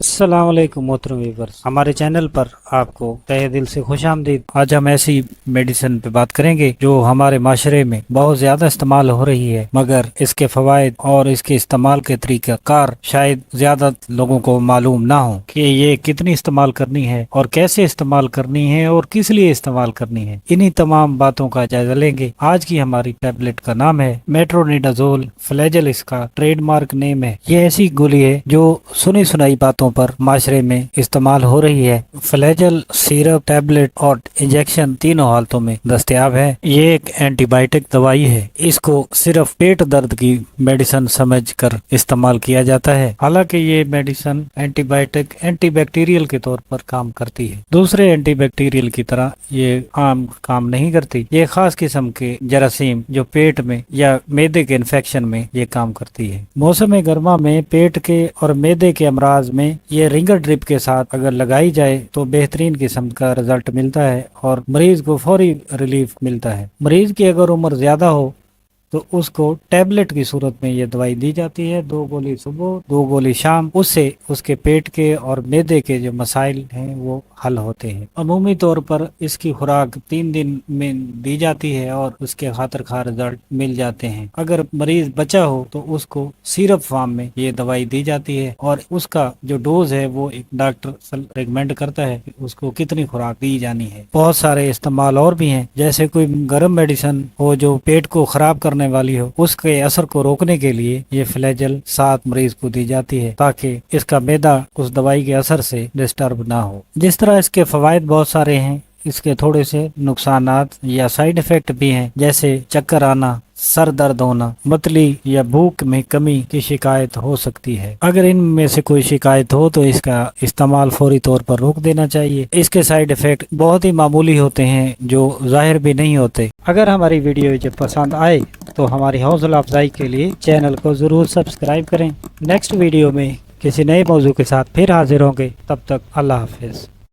अस्सलाम वालेकुम मोहतरम व्यूअर्स, हमारे चैनल पर आपको तहे दिल से खुश आमदीद। आज हम ऐसी मेडिसिन पे बात करेंगे जो हमारे माशरे में बहुत ज्यादा इस्तेमाल हो रही है, मगर इसके फवायद और इसके इस्तेमाल के तरीका कार शायद ज्यादा लोगों को मालूम ना हो कि ये कितनी इस्तेमाल करनी है और कैसे इस्तेमाल करनी है और किस लिए इस्तेमाल करनी है। इन्हीं तमाम बातों का जायजा लेंगे। आज की हमारी टैबलेट का नाम है मेट्रोनिडाजोल फ्लैजेल, इसका ट्रेडमार्क नेम है। ये ऐसी गोली है जो सुनी सुनाई बातों पर माशरे में इस्तेमाल हो रही है। फ्लैजेल सिरप, टैबलेट और इंजेक्शन तीनों हालतों में दस्तयाब है। ये एक एंटीबायोटिक दवाई है। इसको सिर्फ पेट दर्द की मेडिसिन समझकर इस्तेमाल किया जाता है। हालांकि ये मेडिसिन एंटीबायोटिक एंटीबैक्टीरियल के तौर पर काम करती है। दूसरे एंटीबैक्टीरियल की तरह ये आम काम नहीं करती। ये खास किस्म के जरासीम जो पेट में या मैदे के इन्फेक्शन में ये काम करती है। मौसम गर्मा में पेट के और मैदे के अमराज में ये रिंगर ड्रिप के साथ अगर लगाई जाए तो बेहतरीन किस्म का रिजल्ट मिलता है और मरीज को फौरी रिलीफ मिलता है। मरीज की अगर उम्र ज्यादा हो तो उसको टैबलेट की सूरत में ये दवाई दी जाती है। 2 गोली सुबह, 2 गोली शाम। उससे उसके पेट के और मैदे के जो मसाइल हैं वो हल होते हैं। अमूमी तौर पर इसकी खुराक 3 दिन में दी जाती है और उसके खातिर खा रिजल्ट मिल जाते हैं। अगर मरीज बचा हो तो उसको सिरप फॉर्म में ये दवाई दी जाती है और उसका जो डोज है वो एक डॉक्टर रिकमेंड करता है कि उसको कितनी खुराक दी जानी है। बहुत सारे इस्तेमाल और भी हैं, जैसे कोई गर्म मेडिसिन हो जो पेट को खराब करने वाली हो, उसके असर को रोकने के लिए ये फ्लैजेल साथ मरीज को दी जाती है ताकि इसका मैदा उस दवाई के असर से डिस्टर्ब ना हो। जिस तरह इसके फवायद बहुत सारे हैं, इसके थोड़े से नुकसानात या साइड इफेक्ट भी हैं, जैसे चक्कर आना, सर दर्द होना, मतली या भूख में कमी की शिकायत हो सकती है। अगर इनमें से कोई शिकायत हो तो इसका इस्तेमाल फौरी तौर पर रोक देना चाहिए। इसके साइड इफेक्ट बहुत ही मामूली होते हैं जो जाहिर भी नहीं होते। अगर हमारी वीडियो जब पसंद आए तो हमारी हौसला अफजाई के लिए चैनल को जरूर सब्सक्राइब करें। नेक्स्ट वीडियो में किसी नए मौजू के साथ फिर हाजिर होंगे। तब तक अल्लाह हाफिज।